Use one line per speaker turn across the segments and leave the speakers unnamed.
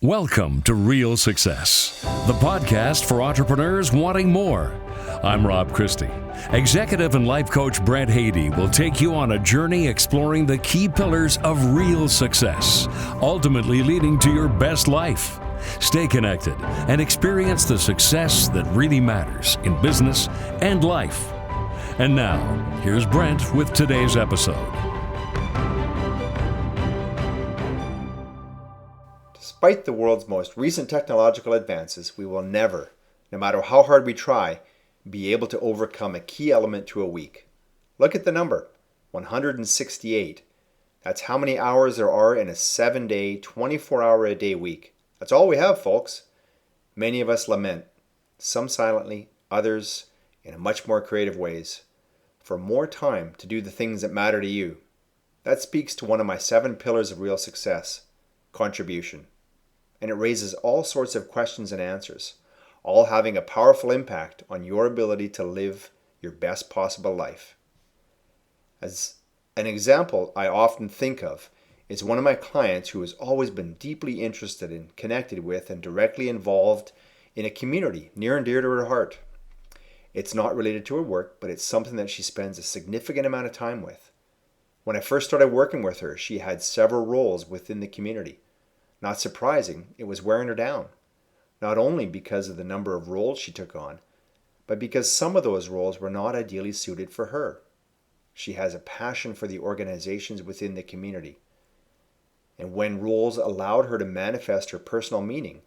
Welcome to Real Success, the podcast for entrepreneurs wanting more. I'm Rob Christie. Executive and life coach Brent will take you on a journey exploring the key pillars of real success, ultimately leading to your best life. Stay connected and experience the success that really matters in business and life. And now, here's Brent with today's episode.
Despite the world's most recent technological advances, we will never, no matter how hard we try, be able to overcome a key element to a week. Look at the number, 168. That's how many hours there are in a 7-day, 24-hour-a-day week. That's all we have, folks. Many of us lament, some silently, others in much more creative ways, for more time to do the things that matter to you. That speaks to one of my 7 pillars of real success, contribution. And it raises all sorts of questions and answers, all having a powerful impact on your ability to live your best possible life. As an example I often think of is one of my clients who has always been deeply interested in, connected with, and directly involved in a community near and dear to her heart. It's not related to her work, but it's something that she spends a significant amount of time with. When I first started working with her, she had several roles within the community. Not surprising, it was wearing her down, not only because of the number of roles she took on, but because some of those roles were not ideally suited for her. She has a passion for the organizations within the community. And when roles allowed her to manifest her personal meaning,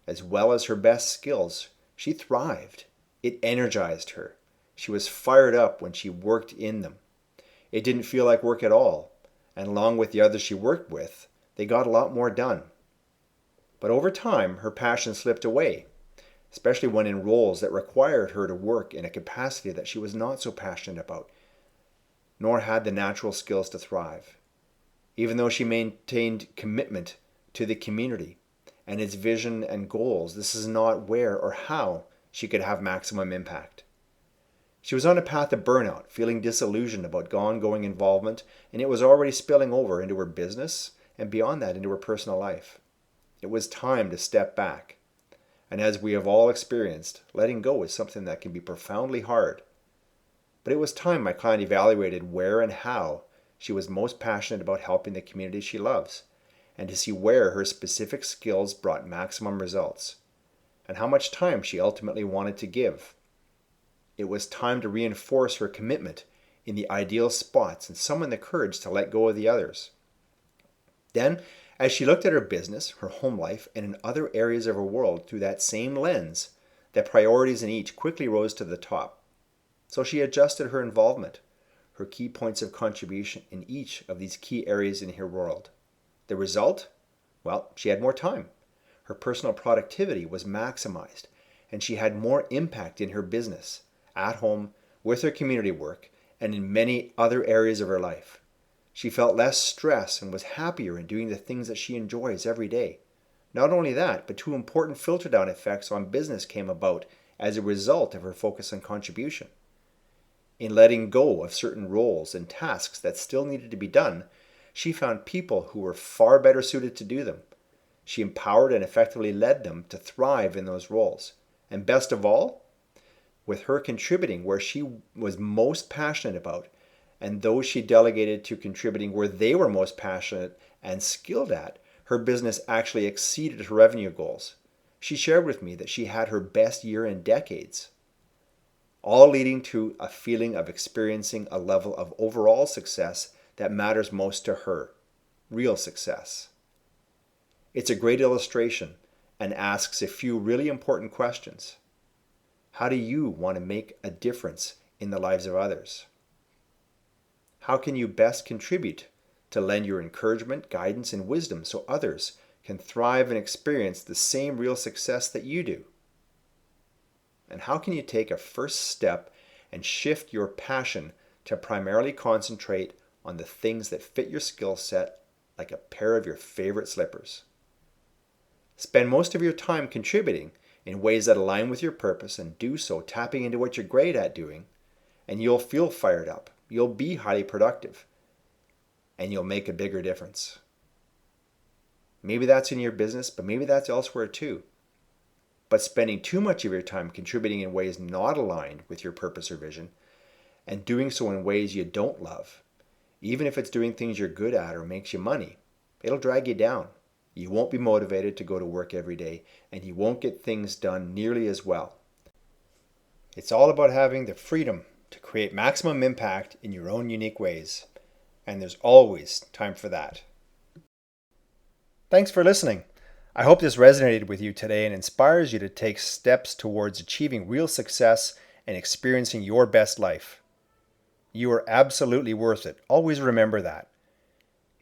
as well as her best skills, she thrived. It energized her. She was fired up when she worked in them. It didn't feel like work at all, and along with the others she worked with, they got a lot more done. But over time, her passion slipped away, especially when in roles that required her to work in a capacity that she was not so passionate about, nor had the natural skills to thrive. Even though she maintained commitment to the community and its vision and goals, this is not where or how she could have maximum impact. She was on a path of burnout, feeling disillusioned about ongoing involvement, and it was already spilling over into her business and beyond that into her personal life. It was time to step back. And as we have all experienced, letting go is something that can be profoundly hard. But it was time my client evaluated where and how she was most passionate about helping the community she loves, and to see where her specific skills brought maximum results, and how much time she ultimately wanted to give. It was time to reinforce her commitment in the ideal spots and summon the courage to let go of the others. Then, as she looked at her business, her home life, and in other areas of her world through that same lens, the priorities in each quickly rose to the top. So she adjusted her involvement, her key points of contribution in each of these key areas in her world. The result? Well, she had more time. Her personal productivity was maximized, and she had more impact in her business, at home, with her community work, and in many other areas of her life. She felt less stress and was happier in doing the things that she enjoys every day. Not only that, but 2 important filter-down effects on business came about as a result of her focus on contribution. In letting go of certain roles and tasks that still needed to be done, she found people who were far better suited to do them. She empowered and effectively led them to thrive in those roles. And best of all, with her contributing where she was most passionate about, and those she delegated to contributing where they were most passionate and skilled at, her business actually exceeded her revenue goals. She shared with me that she had her best year in decades, all leading to a feeling of experiencing a level of overall success that matters most to her, real success. It's a great illustration and asks a few really important questions. How do you want to make a difference in the lives of others? How can you best contribute to lend your encouragement, guidance, and wisdom so others can thrive and experience the same real success that you do? And how can you take a first step and shift your passion to primarily concentrate on the things that fit your skill set like a pair of your favorite slippers? Spend most of your time contributing in ways that align with your purpose, and do so tapping into what you're great at doing, and you'll feel fired up. You'll be highly productive, and you'll make a bigger difference. Maybe that's in your business, but maybe that's elsewhere too. But spending too much of your time contributing in ways not aligned with your purpose or vision, and doing so in ways you don't love, even if it's doing things you're good at or makes you money, it'll drag you down. You won't be motivated to go to work every day, and you won't get things done nearly as well. It's all about having the freedom to create maximum impact in your own unique ways, and there's always time for that. Thanks for listening. I hope this resonated with you today and inspires you to take steps towards achieving real success and experiencing your best life. You are absolutely worth it. Always remember that.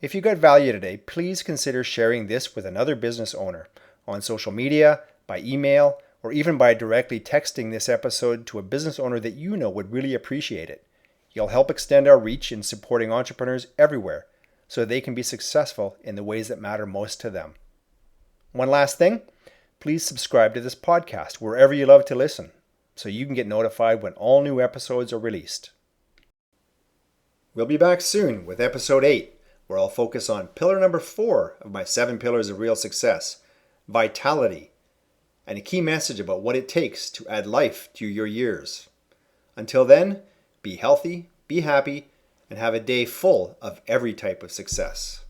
If you got value today, please consider sharing this with another business owner on social media, by email, or even by directly texting this episode to a business owner that you know would really appreciate it. You'll help extend our reach in supporting entrepreneurs everywhere so they can be successful in the ways that matter most to them. One last thing, please subscribe to this podcast wherever you love to listen so you can get notified when all new episodes are released. We'll be back soon with episode 8, where I'll focus on pillar number 4 of my 7 pillars of real success, vitality, and a key message about what it takes to add life to your years. Until then, be healthy, be happy, and have a day full of every type of success.